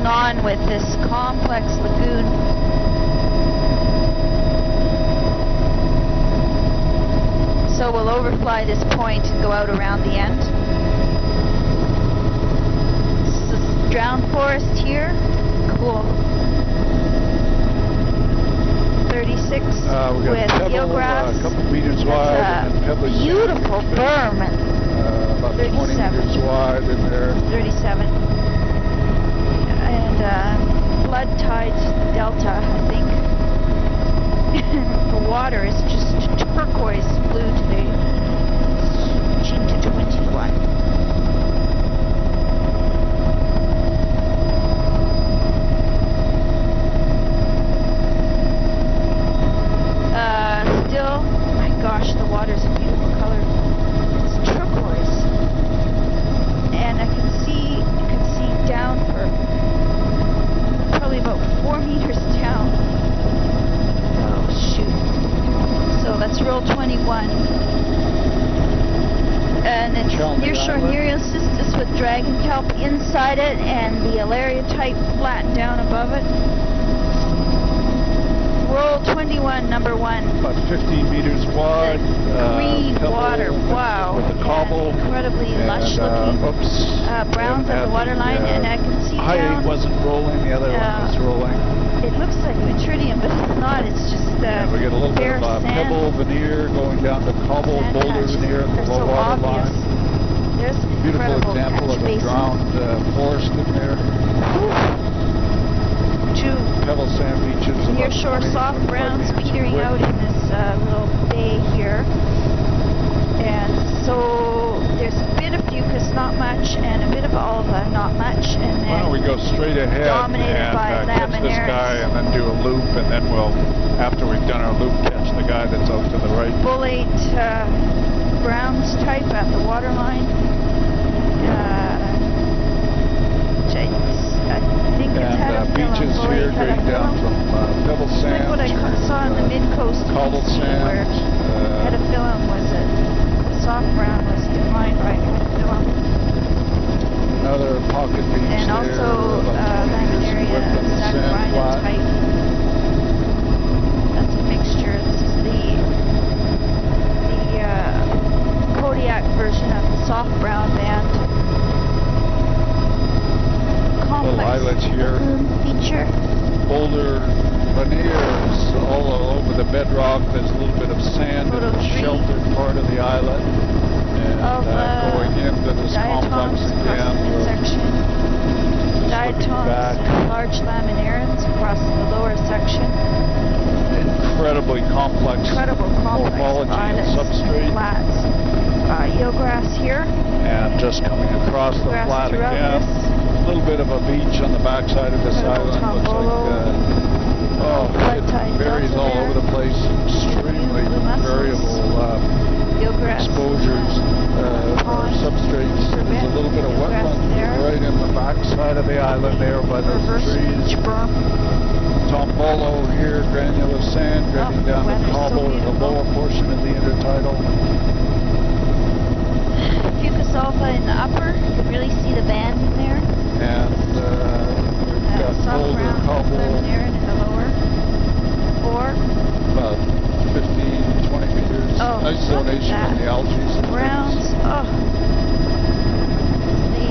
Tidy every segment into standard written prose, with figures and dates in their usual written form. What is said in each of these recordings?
going on with this complex lagoon. So we'll overfly this point and go out around the end. This is drowned forest here. Cool. 36 with eelgrass. A couple meters wide. That's a beautiful berm. About 20 meters wide in there. 37. And flood tides delta, I think. The water is just turquoise blue today. Switching to 21. Still, my gosh, the water's a beautiful color. It's turquoise, and I can see, you can see down for probably about 4 meters down. Oh shoot! So let's roll 21, and it's nearshore Nereocystis with dragon kelp inside it, and the Alaria type flat down above it. Roll 21, number 1. About 15 meters wide. Green water, wow. With the cobble. Incredibly lush looking. Browns at the waterline, and I can see high down. eight wasn't rolling, the other one was rolling. It looks like Metridium, but it's not. It's just we get a little bit of pebble veneer going down to cobble boulder veneer at the low water line. There's an beautiful example of a drowned forest in there. Two pebble sand beaches. Nearshore soft browns petering out in this little bay here. And so there's a bit of fucus, not much, and a bit of alva, not much. And then why don't we go straight ahead dominated by catch this guy and then do a loop, and then we'll, after we've done our loop, catch the guy that's out to the right. Bullate browns type at the waterline. I think it's beaches here going down from pebble sand. Like what I saw in the mid-coast cobbled sand. Where Pedophyllum was soft brown was defined by Pedophyllum. Another pocket beach and there. And also Laminaria Zacharina type. That's a mixture. This is the Kodiak version of the soft brown band. Little islets here. Feature. Boulder veneers all over the bedrock. There's a little bit of sand in the sheltered part of the islet. And going into this complex again. Diatoms and large laminarans across the lower section. Incredibly complex morphology and substrate. Flats. Eelgrass here. And just coming across the flat again. A little bit of a beach on the backside of this island. Looks like, it varies all over the place. Extremely variable exposures or substrates. There's a little bit of wetland right in the backside of the island there by those trees. Tombolo here, granular sand draining down the cobble in the lower portion of the intertidal. Fucus alpha in the upper, you can really see the band in there. And we've got boulder cobble in the lower. About 15, 20 meters. Isolation in the algae. Browns. The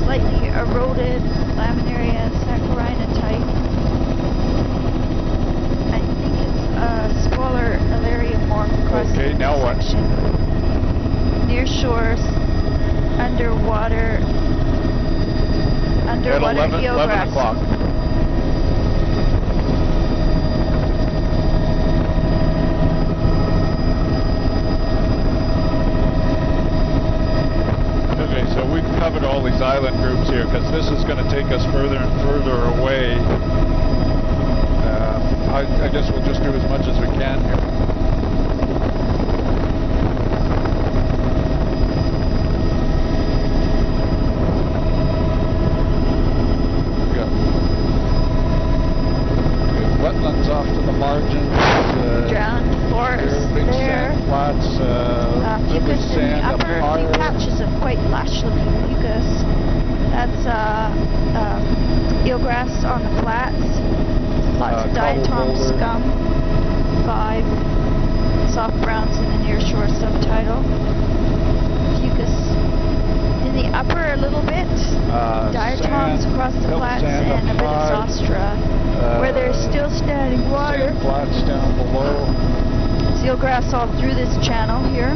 slightly eroded Laminaria Zacharina type. I think it's smaller Alariomorph across okay, now what? Near shores, underwater at 11 o'clock. Okay, so we've covered all these island groups here because this is going to take us further and further away. I guess we'll just do as much as we can here. Wetlands off to the margins. Drowned forest big there. Sand flats, fucus in the sand upper, a few patches of quite lush-looking fucus. That's eelgrass on the flats. Lots of diatom scum. 5 soft browns in the near shore subtidal. Fucus in the upper a little bit. Diatoms across the flats and a bit of zostera where there's still standing water. Sand flats down below. Eelgrass all through this channel here,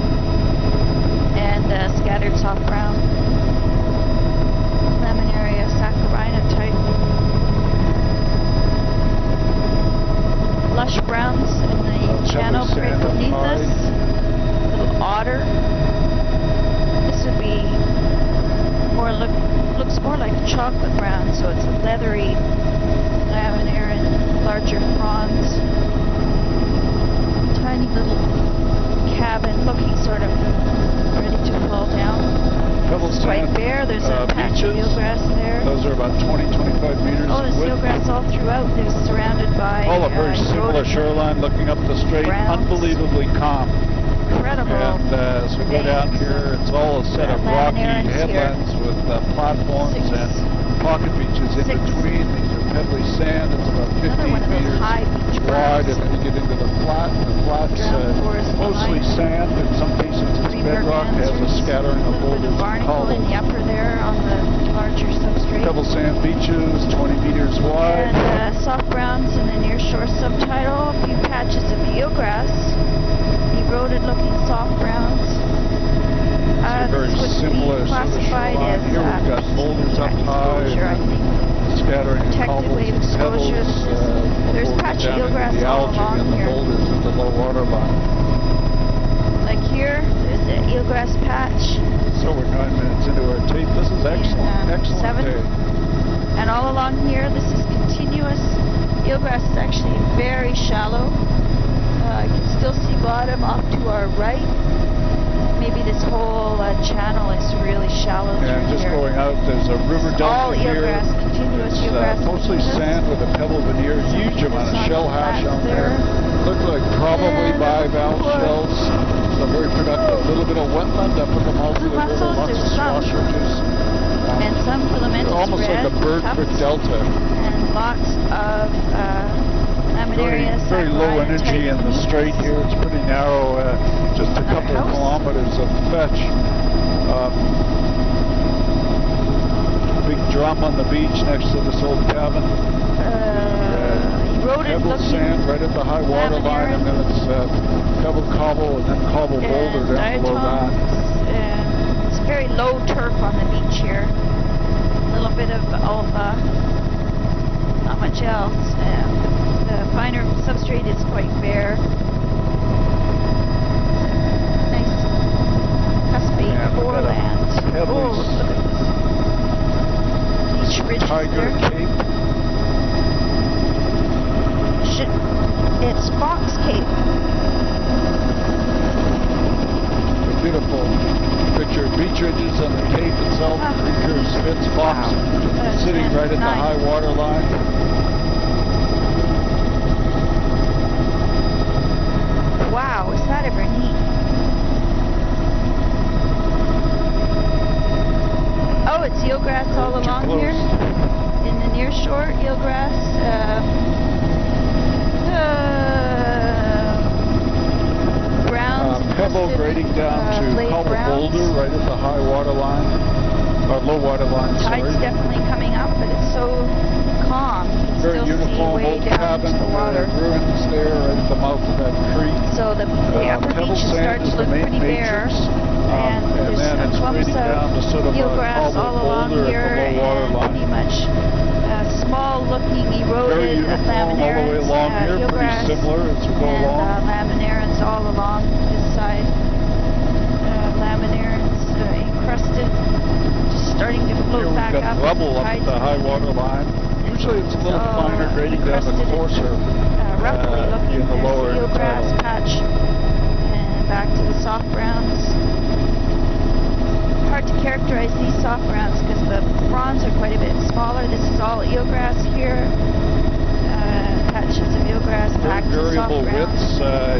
and scattered soft brown. Laminaria saccharina type. Lush browns in the channel right beneath us. Little otter. This would be more looks more like chocolate brown, so it's a leathery laminaria, larger fronds. Tiny little cabin looking sort of ready to fall down. It's quite bare. There's a patch of eelgrass there. Those are about 20-25 meters. Oh, there's eelgrass all throughout. They're surrounded by all a very similar shoreline looking up the strait. Browns. Unbelievably calm. Incredible. And as we go down here, it's all a set of rocky headlands with platforms and pocket beaches in between. These are pebbly sand. It's about 15 meters wide, and then you get into the flat. The flat's mostly sand. In some cases, it's bedrock. It has a scattering of boulders and hollows. In the upper there on the larger substrate. Pebble sand beaches, 20 meters wide. And soft browns in the near shore subtidal. A few patches of eelgrass. Eroded-looking soft browns. Very similar sort of shoreline. Here we've got boulders up high, scattering protected wave exposures. There's patchy eelgrass all along and here. The boulders at the low water line. Like here, there's the eelgrass patch. So we're 9 minutes into our tape. This is excellent, excellent day. And all along here, this is continuous. Eelgrass is actually very shallow. I can still see bottom off to our right. Maybe this whole channel is really shallow. And just going out, there's a river delta here. Eelgrass, continuous eelgrass. Mostly sand with a pebble veneer. Huge amount of shell hash on there. Look like probably bivalve shells. So very productive. A little bit of wetland up in the mouth of the river. Lots of swash ridges. And some filamentous almost like a bird brick delta. And lots of very low energy in the strait here. It's pretty narrow, just a couple of kilometers of fetch. Big drum on the beach next to this old cabin. Pebble sand right at the high water line, and then it's pebble cobble and then cobble boulder down below that. It's very low turf on the beach here. A little bit of alpha, not much else. The finer substrate is quite bare. Nice cuspy foreland. Oh, look at this. Beach ridges Tiger there. Cape. It's Fox Cape. A beautiful picture of beach ridges on the cape itself. Recurve Spitz Fox sitting right at the high water line. Wow, is that ever neat? Oh, it's eelgrass all along here. In the near shore, eelgrass. Browns. Pebble grading down to cobble boulder right at the high water line. Or low water line, Tide's definitely coming up, but it's so calm. Very uniform old cabin, ruins there right at the mouth of that creek. So the upper beach starts to look pretty bare, and then it's grading down to sort of eelgrass all along here, and pretty much small-looking eroded laminarians, eelgrass, and laminarians all along this side. Laminarians encrusted, just starting to float back up. Rubble up at the high water line. Usually it's a little finer, grading down the coarser roughly looking in the lower eelgrass patch, and back to the soft browns. Hard to characterize these soft browns because the fronds are quite a bit smaller. This is all eelgrass here. Patches of eelgrass back to soft widths.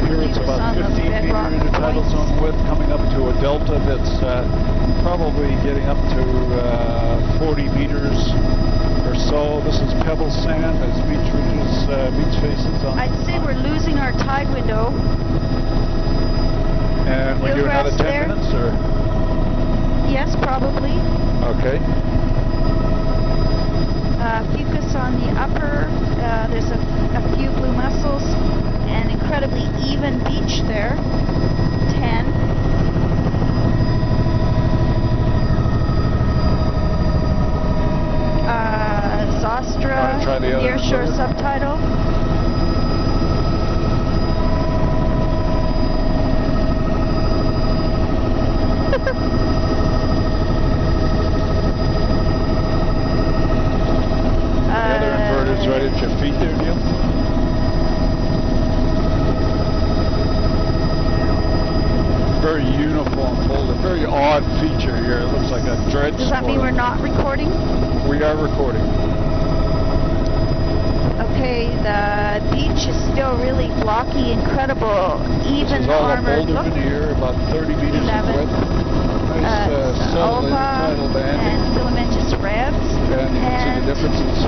Here it's about 15 meter intertidal zone width, coming up to a delta that's probably getting up to 40 meters or so. This is pebble sand as beach ridges, beach faces on. I'd say we're losing our tide window. And we do another 10 minutes, or? Yes, probably. Okay. Fucus on the upper. There's a few blue mussels. An incredibly even beach there. 10. Zostra, nearshore subtitle. The other inverter's right at your feet there, Neil. Very uniform folded, very odd feature here. It looks like a dredge. Does that mean we're not recording? We are recording. Okay, the beach is still really blocky, incredible, even armored. This is all a boulder veneer, about 30 meters in width. Nice subtle intertidal banding. And filamentous revs. And you can see the differences.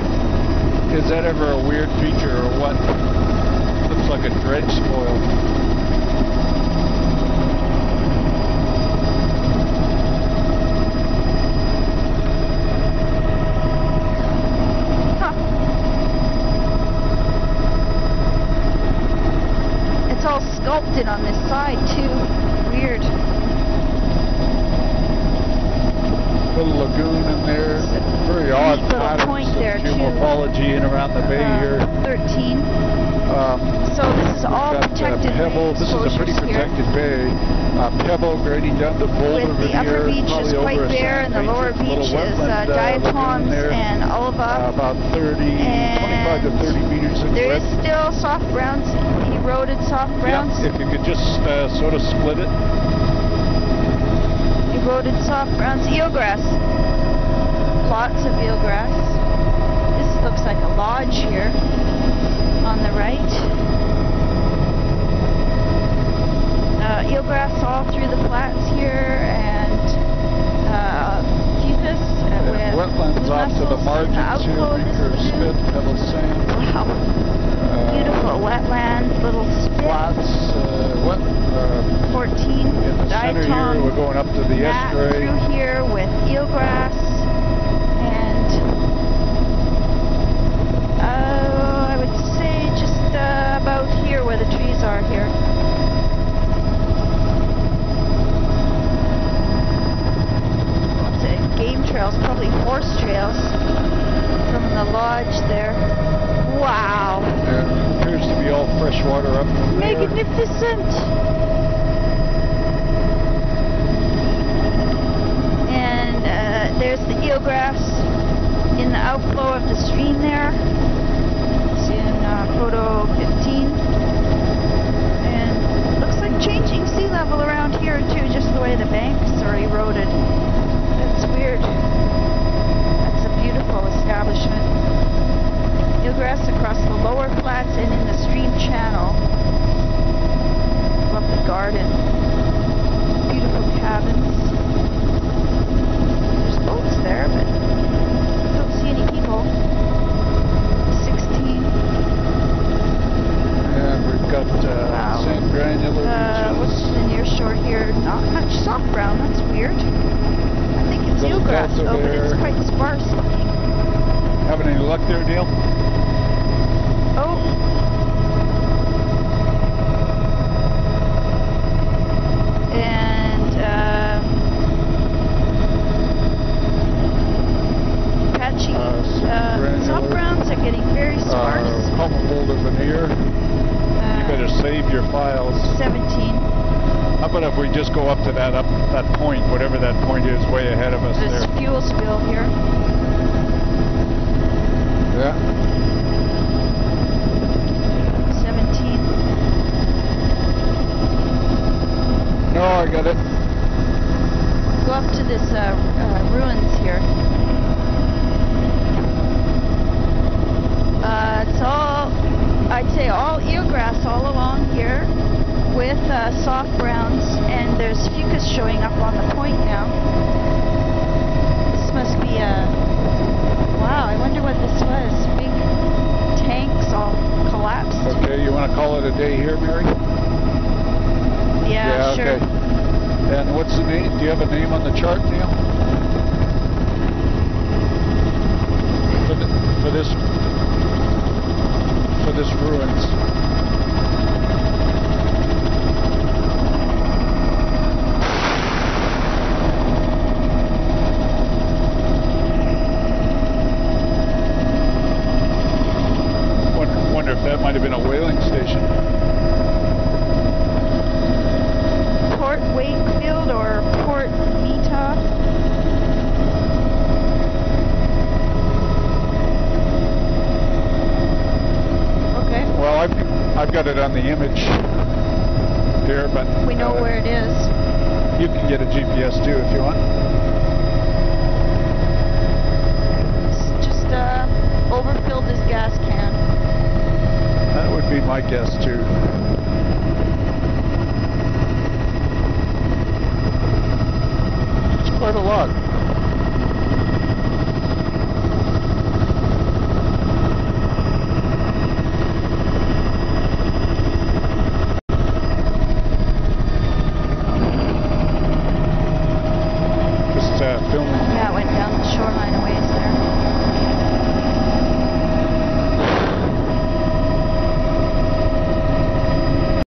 Is that ever a weird feature or what? Looks like a dredge spoil. Sculpted on this side too. Weird. Little lagoon in there. Very odd patterns of geomorphology in around the bay here. 13. So this is all protected pebble. This is a pretty protected bay. Pebble grading down the boulder with the upper beach is quite bare and the lower beach is diatoms and ulva. About 25 to 30 meters in width. There is still soft browns, eroded soft browns. Yeah, if you could just sort of split it. Eroded soft browns. Eelgrass. Lots of eelgrass. This looks like a lodge here on the right. Eelgrass all through the flats here, and fucus with wetlands off to the margins here. Meeker Smith, pebble sand. Wow. Beautiful wetlands, little spits. Flats, 14. In the center here, we're going up to the estuary. Through here with eelgrass and I would say just about here where the trees are here. Game trails, probably horse trails from the lodge there. Wow. There appears to be all fresh water up there. Magnificent. And there's the eelgrass in the outflow of the stream there. It's in photo 15. And looks like changing sea level around here too, just the way the banks are eroded. That's weird. That's a beautiful establishment. Eelgrass across the lower flats and in the stream channel. Lovely garden. Beautiful cabins. There's boats there, but I don't see any people. 16. And we've got sand granular beaches. What's the near shore here? Not much soft brown. That's weird. It's eelgrass though, but it's quite sparse looking. Having any luck there, Neil? Oh. And patchy. Soft browns are getting very sparse. Pummel boulder veneer. You better save your files. 17. How about if we just go up to that point, whatever that point is, way ahead of us there. There's fuel spill here. Yeah. 17. No, I got it. Go up to this ruins here. It's all, I'd say all eelgrass all along soft browns, and there's fucus showing up on the point now. This must be a... Wow, I wonder what this was. Big tanks all collapsed. Okay, you want to call it a day here, Mary? Yeah, sure. Okay. And what's the name? Do you have a name on the chart, Neil? For this ruins. Wonder if that might have been a whaling station. Port Wakefield or Port Mita. Okay. Well, I've got it on the image here, but we know where it is. You can get a GPS too if you want. It's just overfilled his gas can. That would be my guess too. It's quite a lot.